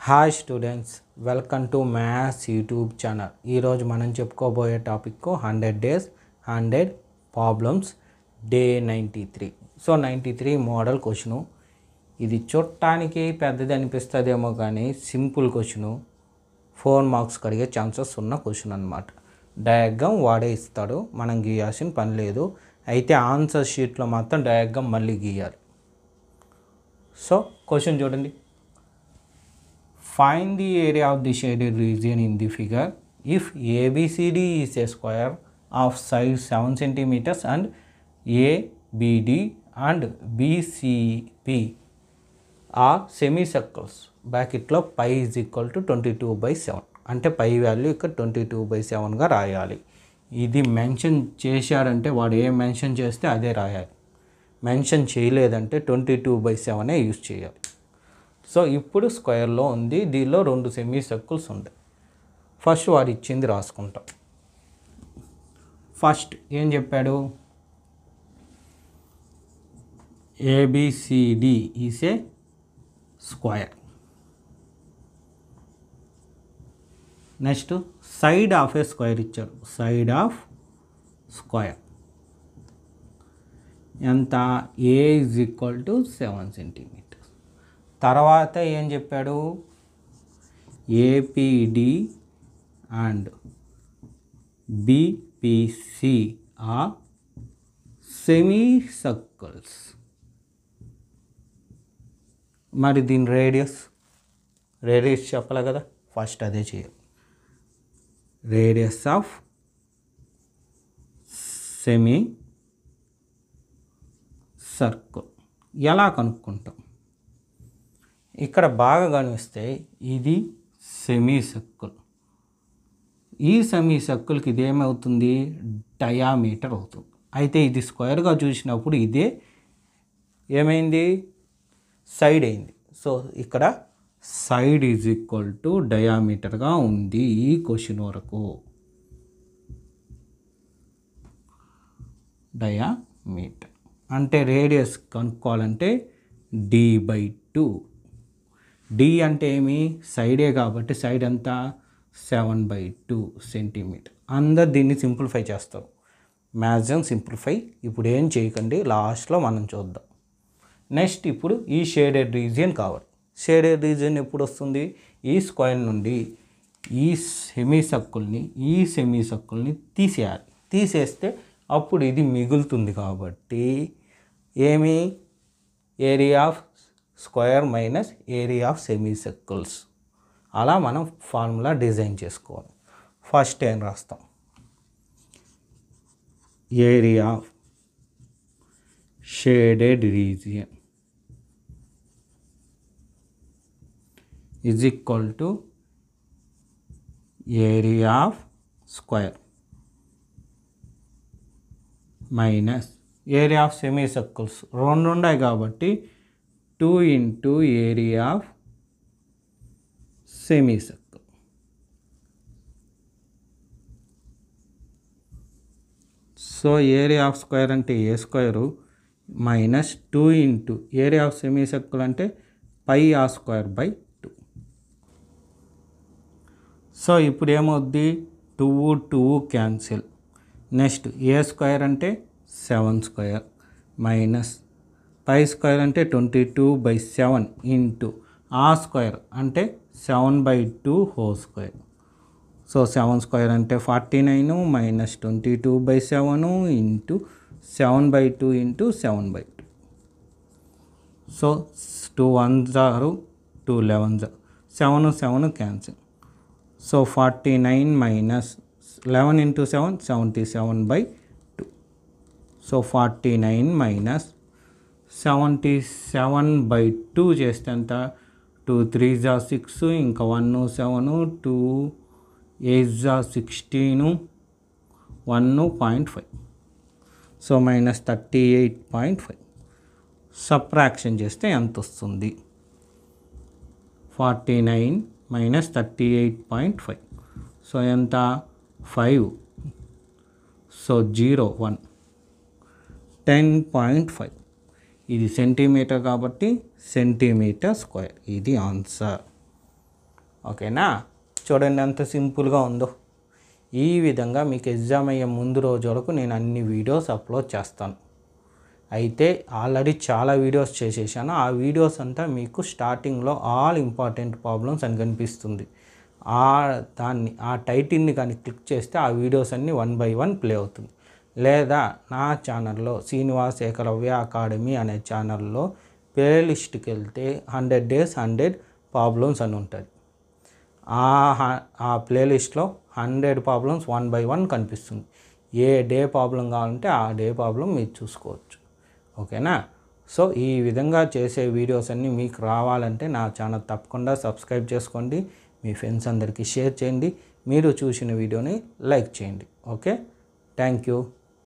Hi students, welcome to maths YouTube channel. ఈరోజు మనం చెప్పుకోబోయే topic 100 days 100 problems day 93. So 93 model question. ఇది చూడటానికి పెద్దది అనిపిస్తుందేమో కానీ సింపుల్ క్వశ్చను. 4 మార్క్స్ అడిగే ఛాన్సెస్ ఉన్న క్వశ్చన్ అనమాట. డయాగ్రామ్ వాడే ఇస్తాడు, మనం గీయాల్సిన పని లేదు. అయితే ఆన్సర్ షీట్లో మాత్రం డయాగ్రామ్ మళ్ళీ గీయాలి. సో క్వశ్చన్ చూడండి. Find the area of the shaded region in the figure if ABCD is a square of size 7 cm and ABD and BCP are semicircles. బ్రాకెట్లో పై ఈజ్ ఈక్వల్ టు 22/7. అంటే పై value ఇక్కడ 22/7గా రాయాలి. ఇది mention చేశాడంటే వాడు ఏ mention చేస్తే అదే రాయాలి. మెన్షన్ చేయలేదంటే 22/7 యూజ్ చేయాలి. సో ఇప్పుడు స్క్వేర్లో ఉంది, దీనిలో 2 సెమీ సర్కిల్స్ ఉంటాయి. ఫస్ట్ వాడు ఇచ్చింది రాసుకుంటాం. ఫస్ట్ ఏం చెప్పాడు? ABCD is a square. Next side of a square ఇచ్చాడు. సైడ్ ఆఫ్ స్క్వేర్ ఎంత? A is equal to 7 cm. తర్వాత ఏం చెప్పాడు? APD and BPC are semi circles. మరి దీని రేడియస్ చెప్పాలి కదా, ఫస్ట్ అదే చేయాలి. రేడియస్ ఆఫ్ సెమీ సర్కిల్ ఎలా కనుక్కుంటాం? ఇక్కడ బాగా గమనిస్తే ఇది సెమీ సర్కిల్. ఈ సెమీ సర్కిల్కి ఇదేమవుతుంది? డయామీటర్ అవుతుంది. అయితే ఇది స్క్వేర్గా చూసినప్పుడు ఇదే ఏమైంది? సైడ్ అయింది. సో ఇక్కడ సైడ్ ఈజ్ ఈక్వల్ టు డయామీటర్గా ఉంది ఈ క్వశ్చన్ వరకు. డయామీటర్ అంటే రేడియస్ కనుక్కోవాలంటే d/2. డి అంటే ఏమి? సైడే కాబట్టి సైడ్ ఎంత? 7/2 cm. అందరు దీన్ని సింప్లిఫై చేస్తారు. మ్యాక్సిమం సింప్లిఫై ఇప్పుడు ఏం చేయకండి, లాస్ట్లో మనం చూద్దాం. నెక్స్ట్ ఇప్పుడు ఈ షేడెడ్ రీజియన్ కావాలి. షేడెడ్ రీజియన్ ఎప్పుడు వస్తుంది? ఈ స్క్వేర్ నుండి ఈ సెమీ సర్కిల్ని తీసేయాలి. తీసేస్తే అప్పుడు ఇది మిగులుతుంది. కాబట్టి ఏమి? Area of square minus area of semi circles. అలా మనం ఫార్ములా డిజైన్ చేసుకోవాలి. ఫస్ట్ ఏం రాస్తాం? Area of shaded region is equal to area of square minus area of semi circles. 2 ఉన్నాయి కాబట్టి 2 into area of semi circle. So area of square అంటే a square minus 2 into area of semi circle అంటే πr²/2. So ఇప్పుడు ఏమవుద్ది? 2 cancel. Next ఏ square అంటే 7² minus π² అంటే 22/7 into r² అంటే 7/2 whole square. So 7² అంటే 49 minus 22/7 into 7/2 into 7/2. So 2 1s are 2 11s, 7 cancel. So 49 minus 11 into 7 77/2. So 49 minus 77/2 చేస్తే ఎంత? 2 3s are 6, ఇంకా 1 7, 2 8s are 16, 1.5. So minus 38.5. Subtraction చేస్తే ఎంత వస్తుంది? 49 మైనస్ 38.5. సో ఎంత? 5. సో 0 1 10.5. ఇది సెంటీమీటర్ కాబట్టి సెంటీమీటర్ స్క్వేర్. ఇది ఆన్సర్. ఓకేనా? చూడండి ఎంత సింపుల్గా ఉందో. ఈ విధంగా మీకు ఎగ్జామ్ అయ్యే ముందు రోజు వరకు నేను అన్ని వీడియోస్ అప్లోడ్ చేస్తాను. అయితే ఆల్రెడీ చాలా వీడియోస్ చేసేసాను. ఆ వీడియోస్ అంతా మీకు స్టార్టింగ్లో ఆల్ ఇంపార్టెంట్ ప్రాబ్లమ్స్ అని కనిపిస్తుంది. ఆ టైటిల్ని కానీ క్లిక్ చేస్తే ఆ వీడియోస్ అన్నీ 1 by 1 ప్లే అవుతుంది. లేదా నా ఛానల్లో శ్రీనివాస్ ఏకలవ్య అకాడమీ అనే ఛానల్లో ప్లేలిస్ట్కి వెళ్తే 100 days 100 ప్రాబ్లమ్స్ అని ఉంటుంది. ఆ ప్లేలిస్ట్లో 100 ప్రాబ్లమ్స్ 1 by 1 కనిపిస్తుంది. ఏ డే ప్రాబ్లం కావాలంటే ఆ డే ప్రాబ్లం మీరు చూసుకోవచ్చు. ఓకేనా? సో ఈ విధంగా చేసే వీడియోస్ అన్నీ మీకు రావాలంటే నా ఛానల్ తప్పకుండా సబ్స్క్రైబ్ చేసుకోండి. మీ ఫ్రెండ్స్ అందరికీ షేర్ చేయండి. మీరు చూసిన వీడియోని లైక్ చేయండి. Okay, thank you.